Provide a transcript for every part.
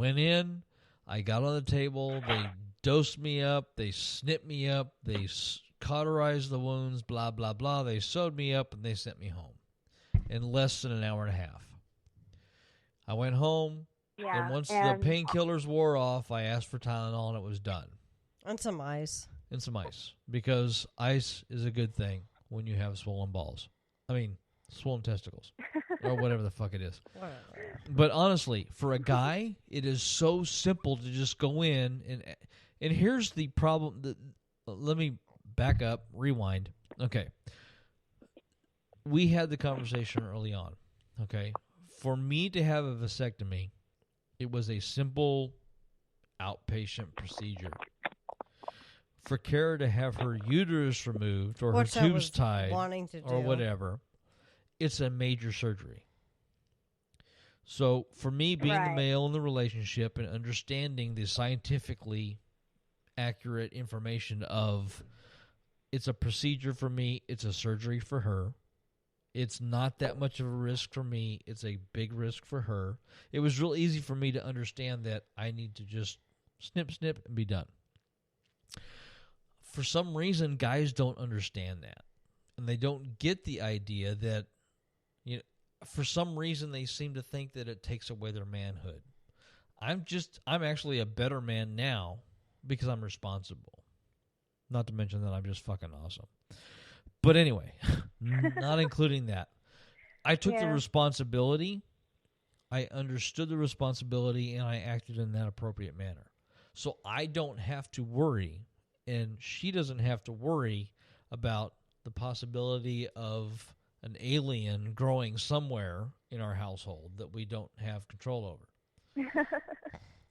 went in, I got on the table, they dosed me up, they snipped me up, they cauterized the wounds, blah, blah, blah. They sewed me up, and they sent me home in less than an hour and a half. I went home, and once the painkillers wore off, I asked for Tylenol, and it was done. And some ice. And some ice, because ice is a good thing when you have swollen balls. I mean, swollen testicles, or whatever the fuck it is. But honestly, for a guy, it is so simple to just go in, and here's the problem. Let me back up, rewind. Okay. We had the conversation early on, okay? For me to have a vasectomy, it was a simple outpatient procedure. For Kara to have her uterus removed or her tubes tied or whatever, it's a major surgery. So for me, being the male in the relationship and understanding the scientifically accurate information of it's a procedure for me, it's a surgery for her, it's not that much of a risk for me, it's a big risk for her. It was real easy for me to understand that I need to just snip, snip, and be done. For some reason, guys don't understand that. And they don't get the idea that, for some reason, they seem to think that it takes away their manhood. I'm actually a better man now because I'm responsible. Not to mention that I'm just fucking awesome. But anyway, not including that. I took the responsibility, I understood the responsibility, and I acted in that appropriate manner. So I don't have to worry, and she doesn't have to worry about the possibility of an alien growing somewhere in our household that we don't have control over.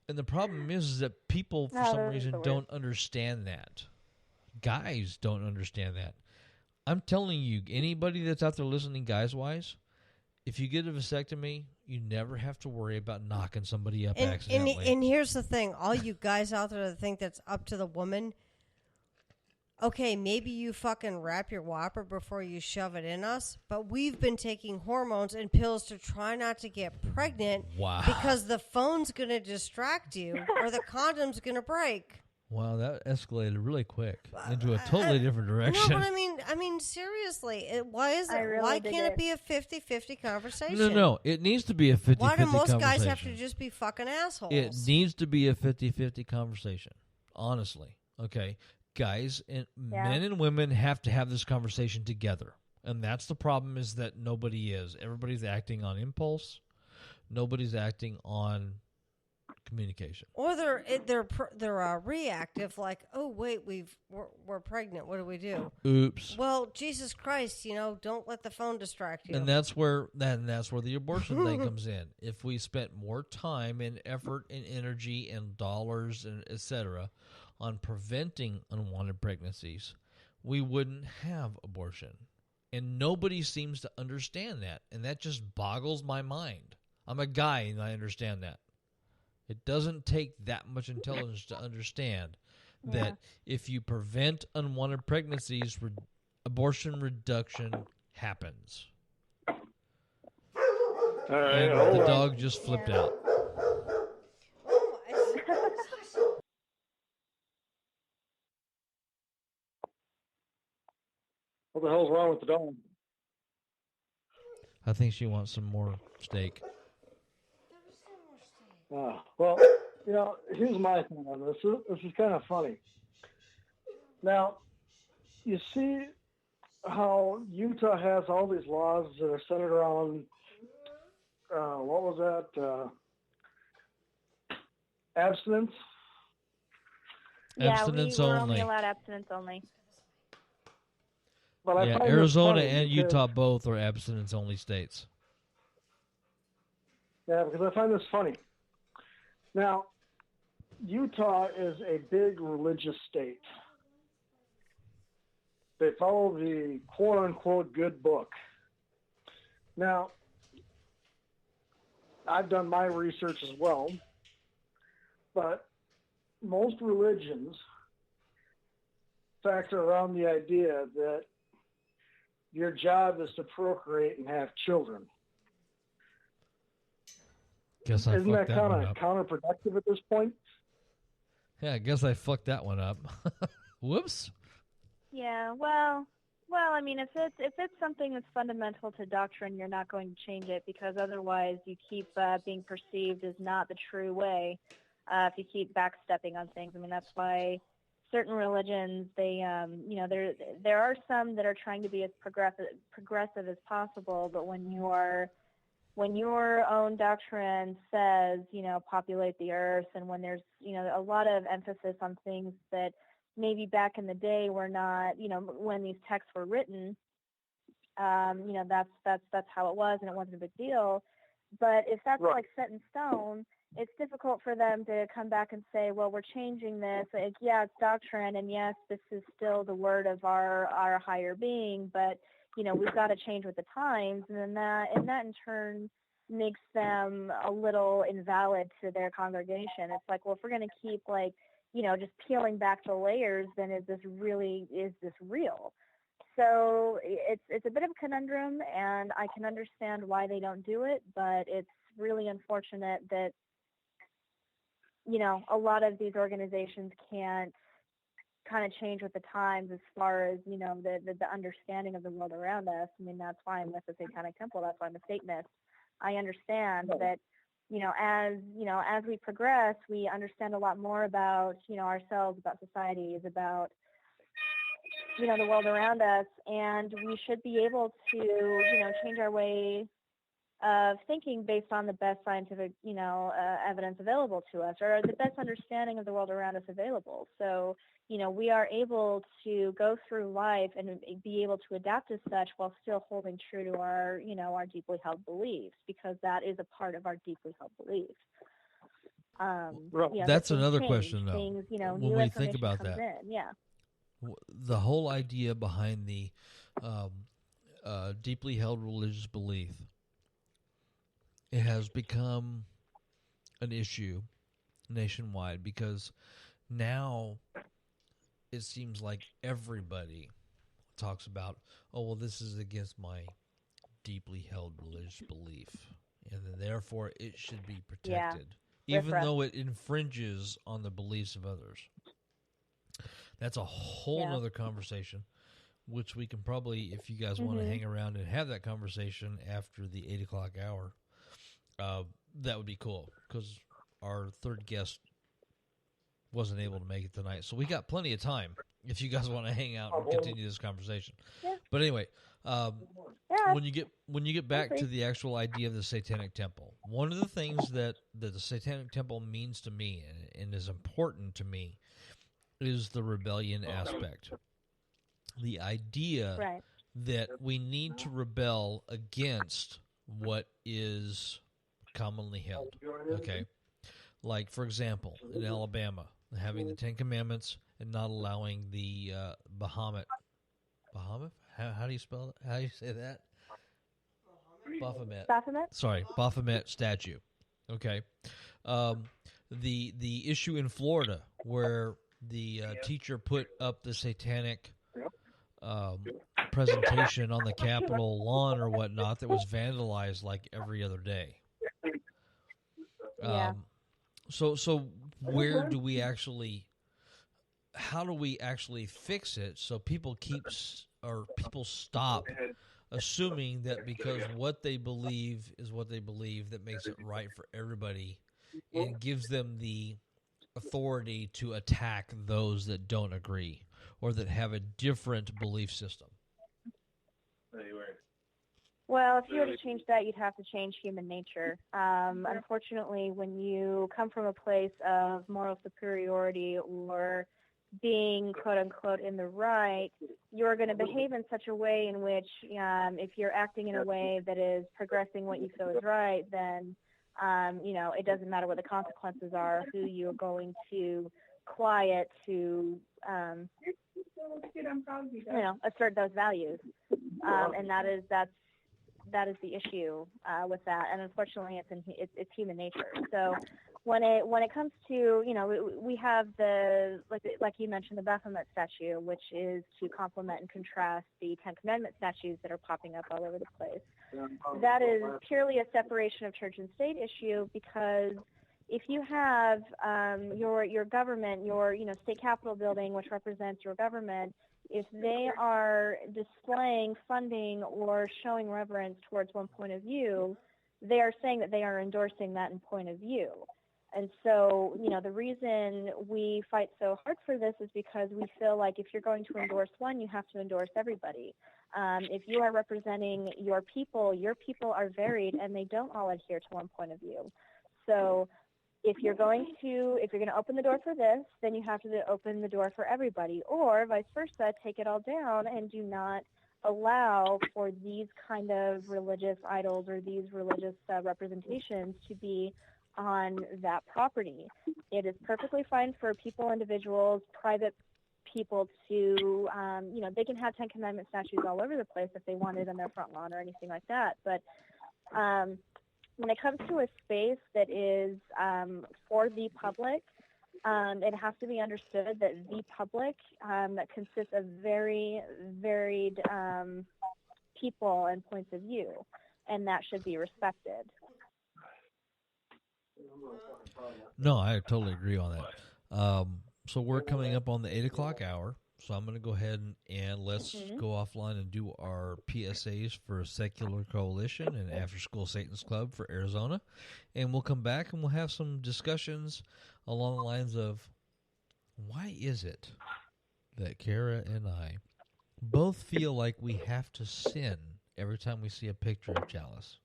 And the problem is that people, for some reason, don't understand that. Guys don't understand that. I'm telling you, anybody that's out there listening, guys-wise, if you get a vasectomy, you never have to worry about knocking somebody up accidentally. And here's the thing. All you guys out there that think that's up to the woman, okay, maybe you fucking wrap your whopper before you shove it in us, but we've been taking hormones and pills to try not to get pregnant because the phone's going to distract you or the condom's going to break. Wow, that escalated really quick into a totally different direction. No, but I mean, seriously, why is it? Why can't it be a 50-50 conversation? No, it needs to be a 50-50 conversation. Why do most guys have to just be fucking assholes? It needs to be a 50-50 conversation, honestly. Okay, guys and men and women have to have this conversation together, and that's the problem. Is that nobody is. Everybody's acting on impulse. Nobody's acting on communication, or they're reactive, like, oh wait, we're pregnant, what do we do? Oops. Well, Jesus Christ, don't let the phone distract you. And that's where the abortion thing comes in. If we spent more time and effort and energy and dollars and etc. on preventing unwanted pregnancies, we wouldn't have abortion. And nobody seems to understand that, and that just boggles my mind. I'm a guy and I understand that. It doesn't take that much intelligence to understand that if you prevent unwanted pregnancies, abortion reduction happens. All right, and the dog just flipped out. What the hell's wrong with the dog? I think she wants some more steak. Well, here's my thing on this. This is kind of funny. Now, you see how Utah has all these laws that are centered around, what was that? Abstinence? Abstinence we're only. only allowed abstinence only. But Arizona and Utah both are abstinence-only states. Yeah, because I find this funny. Now, Utah is a big religious state. They follow the quote-unquote good book. Now, I've done my research as well, but most religions factor around the idea that your job is to procreate and have children. Guess I Isn't that fucked that kind one of up. counterproductive at this point? Yeah, I guess I fucked that one up. Whoops. Yeah, well, I mean, if it's something that's fundamental to doctrine, you're not going to change it because otherwise you keep being perceived as not the true way. If you keep backstepping on things, I mean, that's why certain religions, they, there are some that are trying to be as progressive as possible, but when your own doctrine says, populate the earth, and when there's, a lot of emphasis on things that maybe back in the day were not, when these texts were written, that's how it was, and it wasn't a big deal. But if that's Right. like set in stone, it's difficult for them to come back and say, well, we're changing this. Like, yeah, it's doctrine, and yes, this is still the word of our higher being, but we've got to change with the times, and then that in turn makes them a little invalid to their congregation. It's like, well, if we're going to keep just peeling back the layers, then is this real? So it's a bit of a conundrum, and I can understand why they don't do it, but it's really unfortunate that a lot of these organizations can't kind of change with the times as far as the understanding of the world around us. I mean, that's why I'm with the Satanic Temple. That's why I'm a Satanist. I understand that as we progress, we understand a lot more about ourselves, about societies, about the world around us, and we should be able to change our way of thinking based on the best scientific evidence available to us, or the best understanding of the world around us available. So we are able to go through life and be able to adapt as such while still holding true to our our deeply held beliefs, because that is a part of our deeply held beliefs. That's things another change, question, though. things, When new we think information about comes that. in. Yeah. The whole idea behind the deeply held religious belief, it has become an issue nationwide because now it seems like everybody talks about, oh, well, this is against my deeply held religious belief, and then therefore it should be protected, even though it infringes on the beliefs of others. That's a whole other conversation, which we can probably, if you guys want to hang around and have that conversation after the 8 o'clock hour, that would be cool, because our third guest wasn't able to make it tonight. So we got plenty of time if you guys want to hang out and continue this conversation. Yeah. But anyway, when you get back to the actual idea of the Satanic Temple, one of the things that the Satanic Temple means to me and is important to me is the rebellion aspect. The idea that we need to rebel against what is commonly held. Okay? Like, for example, in Alabama, having the Ten Commandments and not allowing the Bahamut. How do you spell it? How do you say that? Baphomet. Sorry, Baphomet statue. Okay. The issue in Florida where the teacher put up the satanic presentation on the Capitol lawn or whatnot that was vandalized like every other day. So where do we actually? How do we actually fix it so people stop assuming that because what they believe is what they believe, that makes it right for everybody, and gives them the authority to attack those that don't agree or that have a different belief system? Well, if you were to change that, you'd have to change human nature. Unfortunately, when you come from a place of moral superiority or being, quote-unquote, in the right, you're going to behave in such a way in which if you're acting in a way that is progressing what you feel is right, then, it doesn't matter what the consequences are, who you're going to quiet to, assert those values. And that is the issue with that. And unfortunately, it's human nature. So when it comes to, we have the like you mentioned, the Baphomet statue, which is to complement and contrast the Ten Commandment statues that are popping up all over the place. That is purely a separation of church and state issue, because if you have your government, your state capitol building, which represents your government, if they are displaying funding or showing reverence towards one point of view, they are saying that they are endorsing that point of view. And so, the reason we fight so hard for this is because we feel like if you're going to endorse one, you have to endorse everybody. If you are representing your people are varied and they don't all adhere to one point of view. So if you're going to open the door for this, then you have to open the door for everybody, or vice versa, take it all down and do not allow for these kind of religious idols or these religious representations to be on that property. It is perfectly fine for people, individuals, private people to, they can have Ten Commandment statues all over the place if they wanted on their front lawn or anything like that. But when it comes to a space that is for the public, it has to be understood that the public that consists of very varied people and points of view, and that should be respected. No, I totally agree on that. So we're coming up on the 8 o'clock hour, so I'm going to go ahead and let's go offline and do our PSAs for Secular Coalition and After School Satan's Club for Arizona, and we'll come back and we'll have some discussions along the lines of why is it that Kara and I both feel like we have to sin every time we see a picture of Chalice.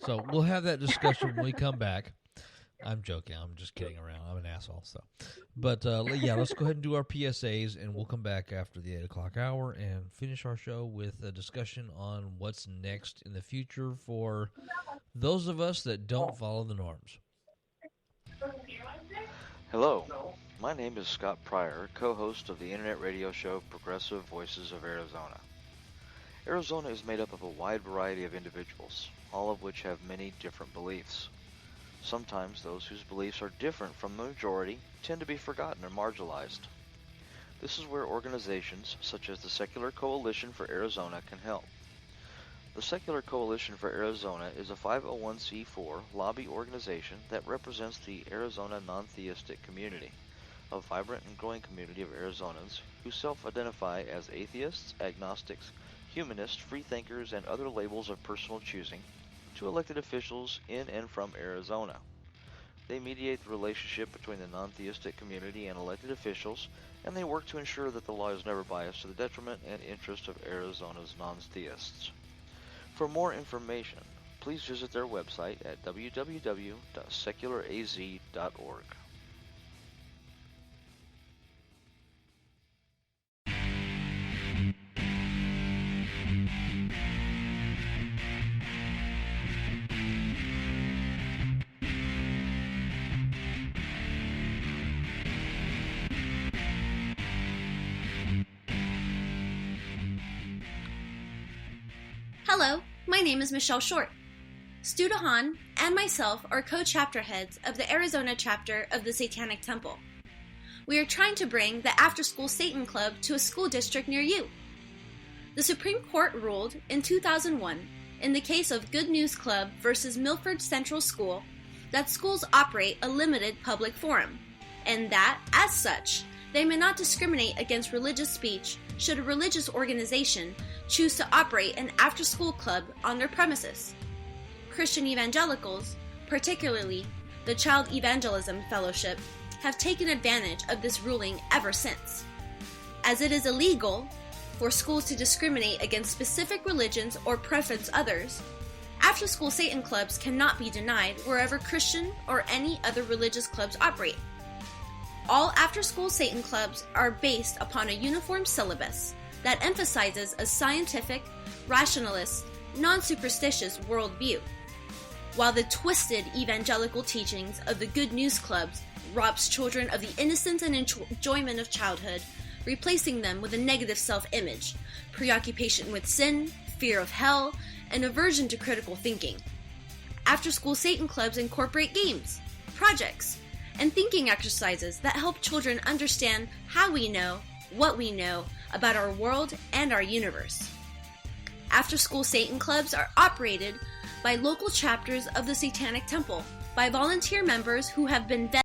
So we'll have that discussion when we come back. I'm joking. I'm just kidding around. I'm an asshole. So, but yeah, let's go ahead and do our PSAs, and we'll come back after the 8 o'clock hour and finish our show with a discussion on what's next in the future for those of us that don't follow the norms. Hello, my name is Scott Pryor, co-host of the internet radio show Progressive Voices of Arizona. Arizona is made up of a wide variety of individuals, all of which have many different beliefs. Sometimes those whose beliefs are different from the majority tend to be forgotten or marginalized. This is where organizations such as the Secular Coalition for Arizona can help. The Secular Coalition for Arizona is a 501c4 lobby organization that represents the Arizona non-theistic community, a vibrant and growing community of Arizonans who self-identify as atheists, agnostics, humanists, freethinkers, and other labels of personal choosing, to elected officials in and from Arizona. They mediate the relationship between the non-theistic community and elected officials, and they work to ensure that the law is never biased to the detriment and interest of Arizona's non-theists. For more information, please visit their website at www.secularaz.org. Hello, my name is Michelle Short. Stu DeHaan and myself are co-chapter heads of the Arizona chapter of the Satanic Temple. We are trying to bring the After School Satan Club to a school district near you. The Supreme Court ruled in 2001, in the case of Good News Club versus Milford Central School, that schools operate a limited public forum, and that, as such, they may not discriminate against religious speech should a religious organization choose to operate an after-school club on their premises. Christian evangelicals, particularly the Child Evangelism Fellowship, have taken advantage of this ruling ever since. As it is illegal for schools to discriminate against specific religions or preference others, after-school Satan clubs cannot be denied wherever Christian or any other religious clubs operate. All after-school Satan clubs are based upon a uniform syllabus that emphasizes a scientific, rationalist, non-superstitious worldview, while the twisted evangelical teachings of the Good News Clubs robs children of the innocence and enjoyment of childhood, replacing them with a negative self-image, preoccupation with sin, fear of hell, and aversion to critical thinking. After-school Satan clubs incorporate games, projects, and thinking exercises that help children understand how we know what we know about our world and our universe. After-school Satan clubs are operated by local chapters of the Satanic Temple by volunteer members who have been vetted